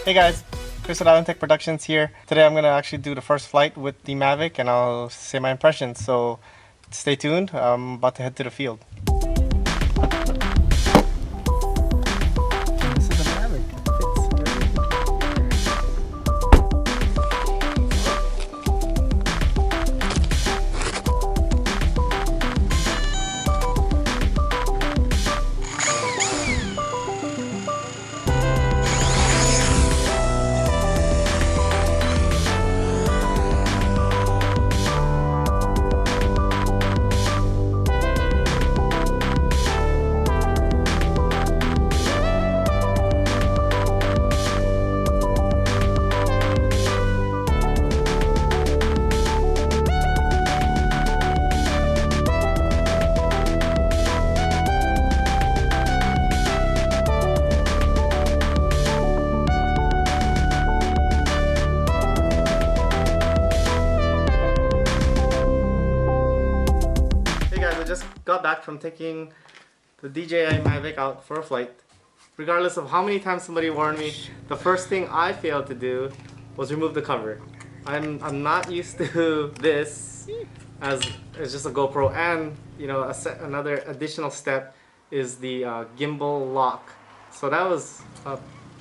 Hey guys, Chris with Island Tech Productions here. Today I'm going to actually do the first flight with the Mavic and I'll say my impressions, so stay tuned. I'm about to head to the field. This is the Mavic. I just got back from taking the DJI Mavic out for a flight. Regardless of how many times somebody warned me, the first thing I failed to do was remove the cover. I'm not used to this as it's just a GoPro, and you know, another additional step is the gimbal lock. So that was an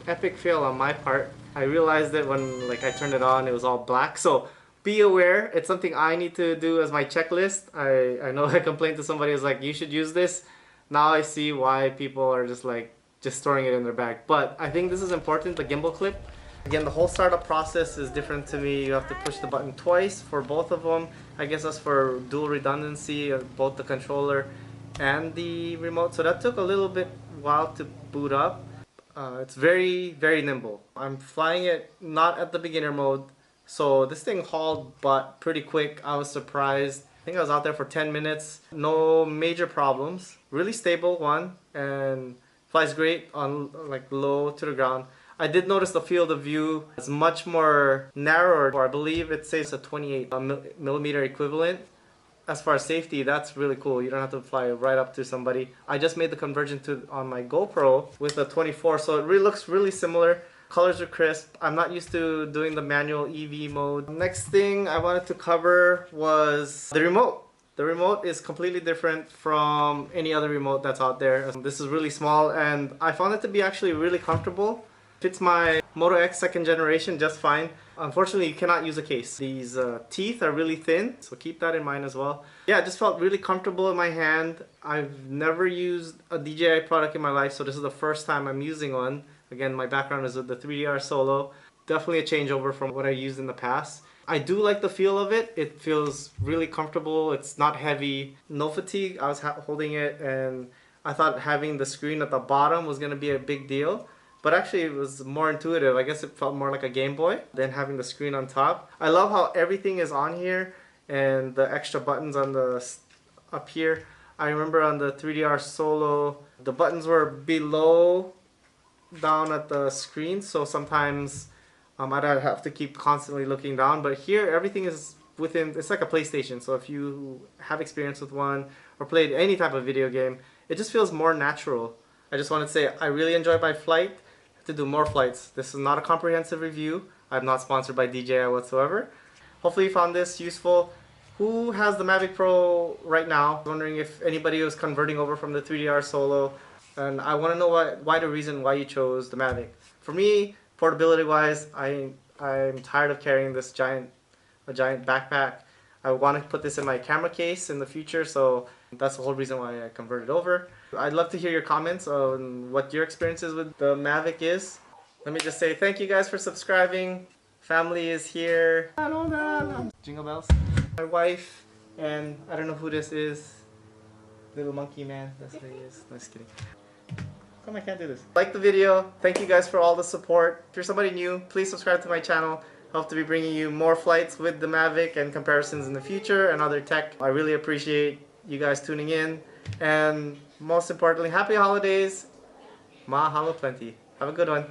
epic fail on my part. I realized it when I turned it on, it was all black. So be aware, it's something I need to do as my checklist. I know I complained to somebody, was like, you should use this. Now I see why people are just storing it in their bag. But I think this is important, the gimbal clip. Again, the whole startup process is different to me. You have to push the button twice for both of them. I guess that's for dual redundancy of both the controller and the remote. So that took a little bit while to boot up. It's very, very nimble. I'm flying it not at the beginner mode. So this thing hauled butt pretty quick. I was surprised. I think I was out there for 10 minutes. No major problems. Really stable one, and flies great on low to the ground. I did notice the field of view is much more narrower, or I believe it says a 28 millimeter equivalent. As far as safety, that's really cool. You don't have to fly right up to somebody. I just made the conversion on my GoPro with a 24, so it really looks really similar. Colors are crisp. I'm not used to doing the manual EV mode. Next thing I wanted to cover was the remote. The remote is completely different from any other remote that's out there. This is really small, and I found it to be actually really comfortable. Fits my Moto X 2nd generation just fine. Unfortunately, you cannot use a case. These teeth are really thin, so keep that in mind as well. Yeah, it just felt really comfortable in my hand. I've never used a DJI product in my life, so this is the first time I'm using one. Again, my background is with the 3DR Solo. Definitely a changeover from what I used in the past. I do like the feel of it. It feels really comfortable. It's not heavy. No fatigue. I was holding it and I thought having the screen at the bottom was going to be a big deal. But actually it was more intuitive. I guess it felt more like a Game Boy than having the screen on top. I love how everything is on here and the extra buttons on the up here. I remember on the 3DR Solo, the buttons were below down at the screen, so sometimes I'd have to keep constantly looking down, but here everything is within. It's like a PlayStation, so if you have experience with one or played any type of video game, it just feels more natural. I just wanted to say I really enjoyed my flight. I have to do more flights. This is not a comprehensive review. I'm not sponsored by DJI whatsoever. Hopefully you found this useful. Who has the Mavic Pro right now? I'm wondering if anybody was converting over from the 3DR Solo. And I want to know the reason why you chose the Mavic. For me, portability wise, I'm tired of carrying this giant backpack. I want to put this in my camera case in the future, so that's the whole reason why I converted over. I'd love to hear your comments on what your experiences with the Mavic is. Let me just say thank you guys for subscribing. Family is here. Jingle bells. My wife, and I don't know who this is. Little monkey man, that's what he is. No, just kidding. Come, I can't do this. Like the video. Thank you guys for all the support. If you're somebody new, please subscribe to my channel. I hope to be bringing you more flights with the Mavic and comparisons in the future and other tech. I really appreciate you guys tuning in. And most importantly, happy holidays. Mahalo plenty. Have a good one.